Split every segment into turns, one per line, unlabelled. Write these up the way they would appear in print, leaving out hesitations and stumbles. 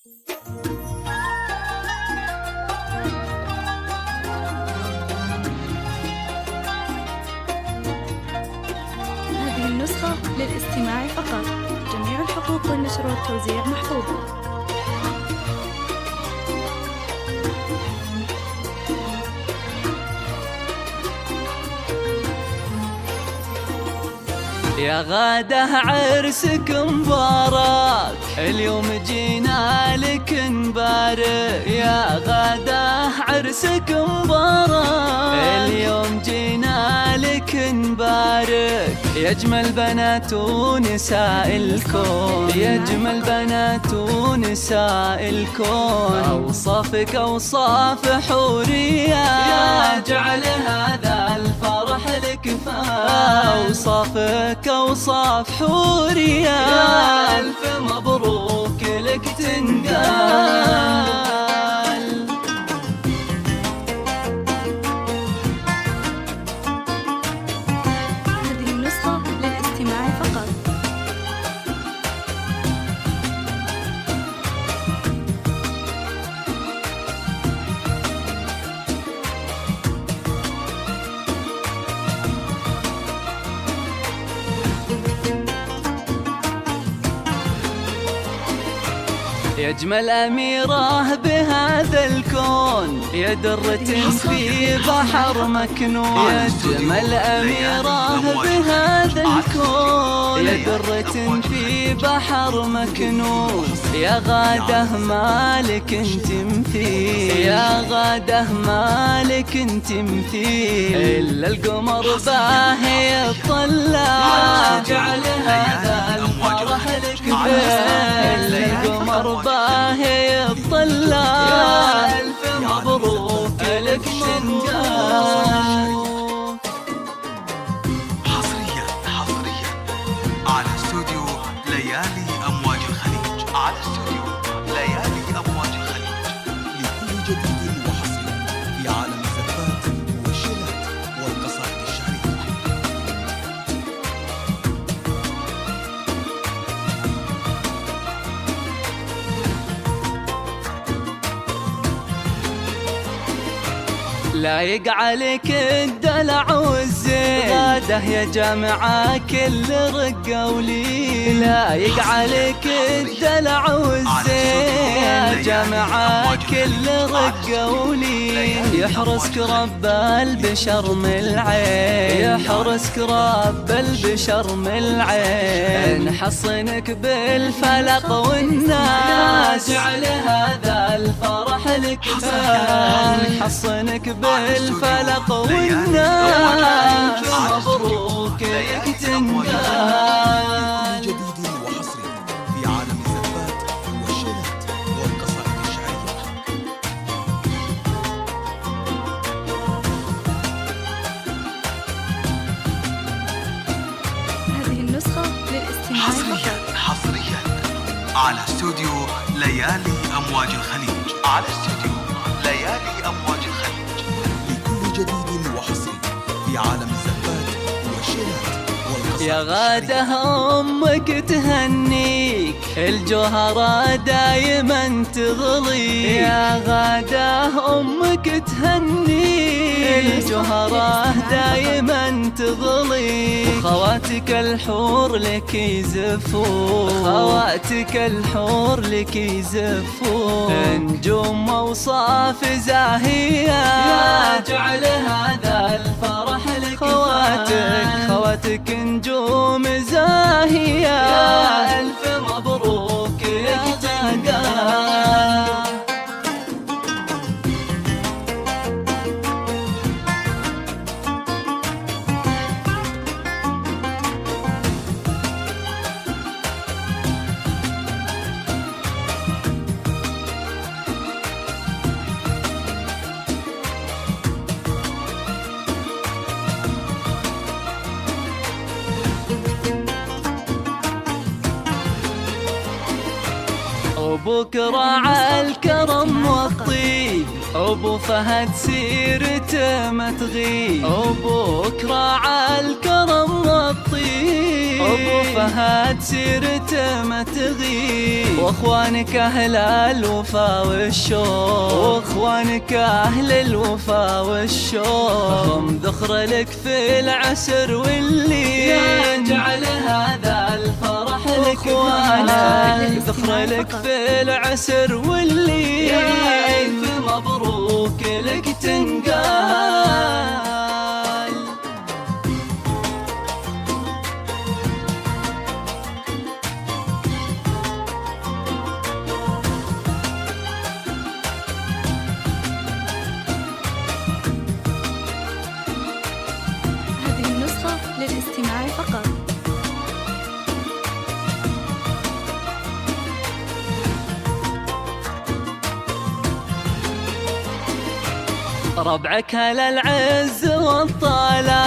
هذه النسخة للاستماع فقط. جميع الحقوق والنشر والتوزيع محفوظة.
يا غاده عرسك مبارك، اليوم جينا لك نبارك. يا غاده عرسك مبارك، اليوم جينا لك نبارك. يا اجمل بنات ونساء الكون، يا اجمل بنات ونساء الكون. اوصافك اوصاف حوريه، يا جعل هذا الفرح لك فان. اوصافك اوصاف حوريه، يا الف مبروك لك تنقال.
هذه النسخة للاستماع فقط.
يا اجمل اميره بهذا الكون، يا درة في بحر مكنون. يا اجمل اميره بهذا الكون، يا درة في بحر مكنون. يا غاده مالك انت مثيل، يا غاده مالك انت مثيل. الا القمر باهي يطلع، جعل هذا الفرح لك الا القمر باهي يطلع. يا الف مبروك لك تنقال.
حصريا على استوديو ليالي أمواج الخليج، على استوديو ليالي أمواج الخليج. لكل جديد وحصري في عالم الزفات والشيلات والقصائد الشعرية.
لايق عليك الدلع والزين، غاده يا جامعة كل رقة ولين. لايق عليك الدلع والزين، يا جامعة كل رقة ولين. يحرسك رب البشر من العين، يحرسك رب البشر من العين. نحصنك بالفلق والناس، جعل هذا الفرح لك فان. نحصنك بالفلق والناس، مبروك لك تنقال.
جديد وحصري في عالم الزفات والشيلات والقصائد الشعرية.
هذه النسخة للاستماع فقط.
حصريا على استوديو ليالي أمواج الخليج، على استوديو ليالي أمواج الخليج. لكل جديد وحصري في عالم الزفات والشيلات والقصائد.
يا غاده امك تهنيك، الجوهرة دايما تغلي. يا غاده امك تهنيك، الجوهرة دايما تغلي. خواتك الحور لك يزفون، خواتك الحور لك يزفون. نجوم اوصاف زاهية، يا جعل هذا الفرح لك. خواتك نجوم زاهية، يا الف مبروك لك تنقال. أبوك راعى الكرم والطيب، أبو فهد سيرته ما تغيب. أبوك راعى الكرم والطيب، أبو فهد سيرته ما تغيب. واخوانك أهل الوفا والشوق، واخوانك أهل الوفا والشوق، هم ذخر لك في العسر والليل، يجعل هذا الفرح لك وانا ذخر لك في العسر والليل. ألف مبروك لك تنقال.
هذه النسخة للاستماع فقط.
ربعك للعز والطالة،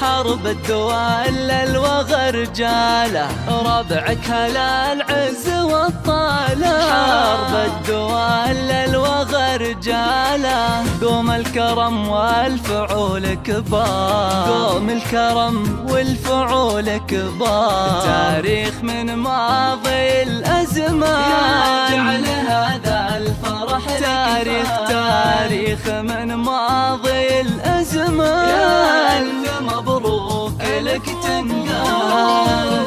حرب الدوال الوغى رجاله. ربعك للعز والطالة، حرب الدوال الوغى رجاله. قوم الكرم والفعول كبار، قوم الكرم والفعول كبار. تاريخ من ماضي الأزمان، يجعل هذا الفرح تاريخ من ماضي الأزمان. يا ألف مبروك لك تنقال.